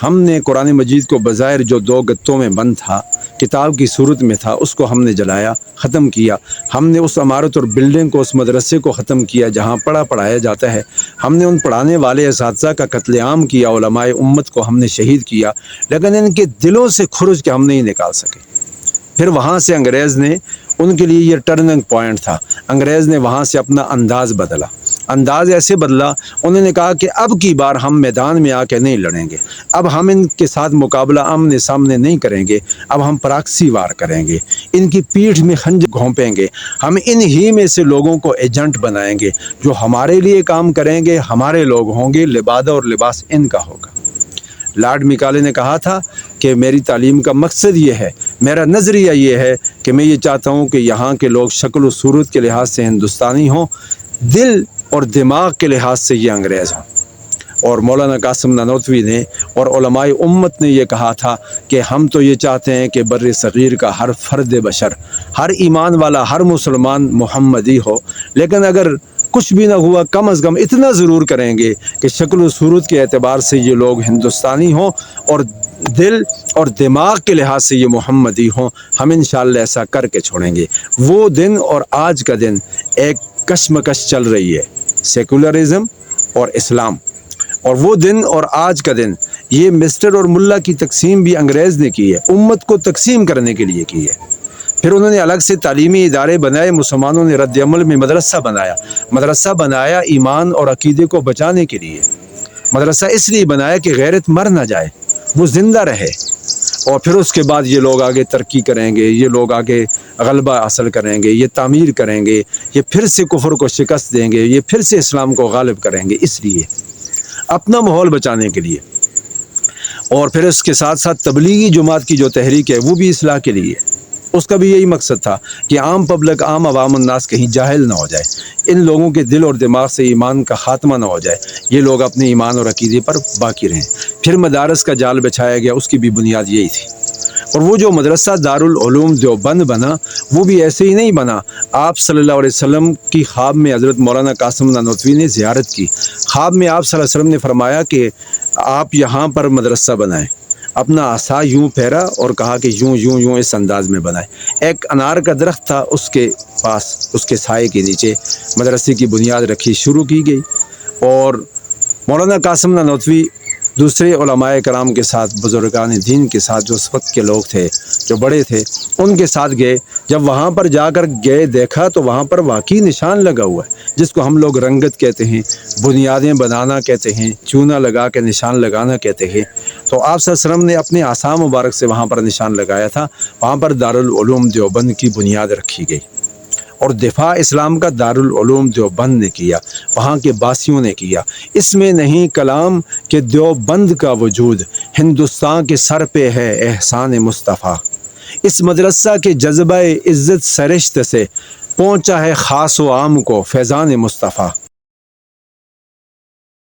ہم نے قرآن مجید کو بظاہر جو 2 گتوں میں بند تھا، کتاب کی صورت میں تھا، اس کو ہم نے جلایا، ختم کیا۔ ہم نے اس عمارت اور بلڈنگ کو، اس مدرسے کو ختم کیا جہاں پڑھایا جاتا ہے۔ ہم نے ان پڑھانے والے اساتذہ کا قتل عام کیا، علماء امت کو ہم نے شہید کیا، لیکن ان کے دلوں سے کھرچ کے ہم نہیں نکال سکے۔ پھر وہاں سے انگریز نے، ان کے لیے یہ ٹرننگ پوائنٹ تھا، انگریز نے وہاں سے اپنا انداز بدلا۔ انداز ایسے بدلا، انہوں نے کہا کہ اب کی بار ہم میدان میں آ کے نہیں لڑیں گے، اب ہم ان کے ساتھ مقابلہ آمنے سامنے نہیں کریں گے، اب ہم پراکسی وار کریں گے، ان کی پیٹھ میں خنجر گھونپیں گے، ہم ان ہی میں سے لوگوں کو ایجنٹ بنائیں گے جو ہمارے لیے کام کریں گے، ہمارے لوگ ہوں گے، لبادہ اور لباس ان کا ہوگا۔ لارڈ میکالے نے کہا تھا کہ میری تعلیم کا مقصد یہ ہے، میرا نظریہ یہ ہے کہ میں یہ چاہتا ہوں کہ یہاں کے لوگ شکل و صورت کے لحاظ سے ہندوستانی ہوں، دل اور دماغ کے لحاظ سے یہ انگریز ہوں۔ اور مولانا قاسم نانوتوی نے اور علماء امت نے یہ کہا تھا کہ ہم تو یہ چاہتے ہیں کہ بر صغیر کا ہر فرد بشر، ہر ایمان والا، ہر مسلمان محمدی ہو، لیکن اگر کچھ بھی نہ ہوا، کم از کم اتنا ضرور کریں گے کہ شکل و صورت کے اعتبار سے یہ لوگ ہندوستانی ہوں اور دل اور دماغ کے لحاظ سے یہ محمدی ہوں۔ ہم انشاءاللہ ایسا کر کے چھوڑیں گے۔ وہ دن اور آج کا دن ایک کشمکش چل رہی ہے، سیکولرزم اور اسلام، اور وہ دن اور آج کا دن، یہ مسٹر اور ملا کی تقسیم بھی انگریز نے کی ہے، امت کو تقسیم کرنے کے لیے کی ہے۔ پھر انہوں نے الگ سے تعلیمی ادارے بنائے، مسلمانوں نے رد عمل میں مدرسہ بنایا ایمان اور عقیدے کو بچانے کے لیے۔ مدرسہ اس لیے بنایا کہ غیرت مر نہ جائے، وہ زندہ رہے، اور پھر اس کے بعد یہ لوگ آگے ترقی کریں گے، یہ لوگ آگے غلبہ حاصل کریں گے، یہ تعمیر کریں گے، یہ پھر سے کفر کو شکست دیں گے، یہ پھر سے اسلام کو غالب کریں گے، اس لیے اپنا ماحول بچانے کے لیے۔ اور پھر اس کے ساتھ ساتھ تبلیغی جماعت کی جو تحریک ہے وہ بھی اصلاح کے لیے، اس کا بھی یہی مقصد تھا کہ عام پبلک، عام عوام الناس کہیں جاہل نہ ہو جائے، ان لوگوں کے دل اور دماغ سے ایمان کا خاتمہ نہ ہو جائے، یہ لوگ اپنے ایمان اور عقیدے پر باقی رہیں۔ پھر مدارس کا جال بچھایا گیا، اس کی بھی بنیاد یہی تھی۔ اور وہ جو مدرسہ دارالعلوم دیوبند بنا، وہ بھی ایسے ہی نہیں بنا۔ آپ صلی اللہ علیہ وسلم کی خواب میں حضرت مولانا قاسم نانوتوی نے زیارت کی۔ خواب میں آپ صلی اللہ علیہ وسلم نے فرمایا کہ آپ یہاں پر مدرسہ بنائیں، اپنا عصا یوں پھیرا اور کہا کہ یوں یوں یوں اس انداز میں بنائیں۔ ایک انار کا درخت تھا، اس کے پاس، اس کے سائے کے نیچے مدرسے کی بنیاد رکھی، شروع کی گئی۔ اور مولانا قاسم نانوتوی دوسرے علماء کرام کے ساتھ، بزرگان دین کے ساتھ، جو اس وقت کے لوگ تھے، جو بڑے تھے، ان کے ساتھ گئے۔ جب وہاں پر جا کر دیکھا تو وہاں پر واقعی نشان لگا ہوا ہے، جس کو ہم لوگ رنگت کہتے ہیں، بنیادیں بنانا کہتے ہیں، چونا لگا کے نشان لگانا کہتے ہیں۔ تو آپ صلی اللہ علیہ وسلم نے اپنے عصا مبارک سے وہاں پر نشان لگایا تھا، وہاں پر دارالعلوم دیوبند کی بنیاد رکھی گئی، اور دفاع اسلام کا دارالعلوم دیوبند نے کیا، وہاں کے باسیوں نے کیا۔ اس میں نہیں کلام کہ دیوبند کا وجود ہندوستان کے سر پہ ہے احسان مصطفیٰ، اس مدرسہ کے جذبہ عزت سرشت سے پہنچا ہے خاص و عام کو فیضان مصطفیٰ۔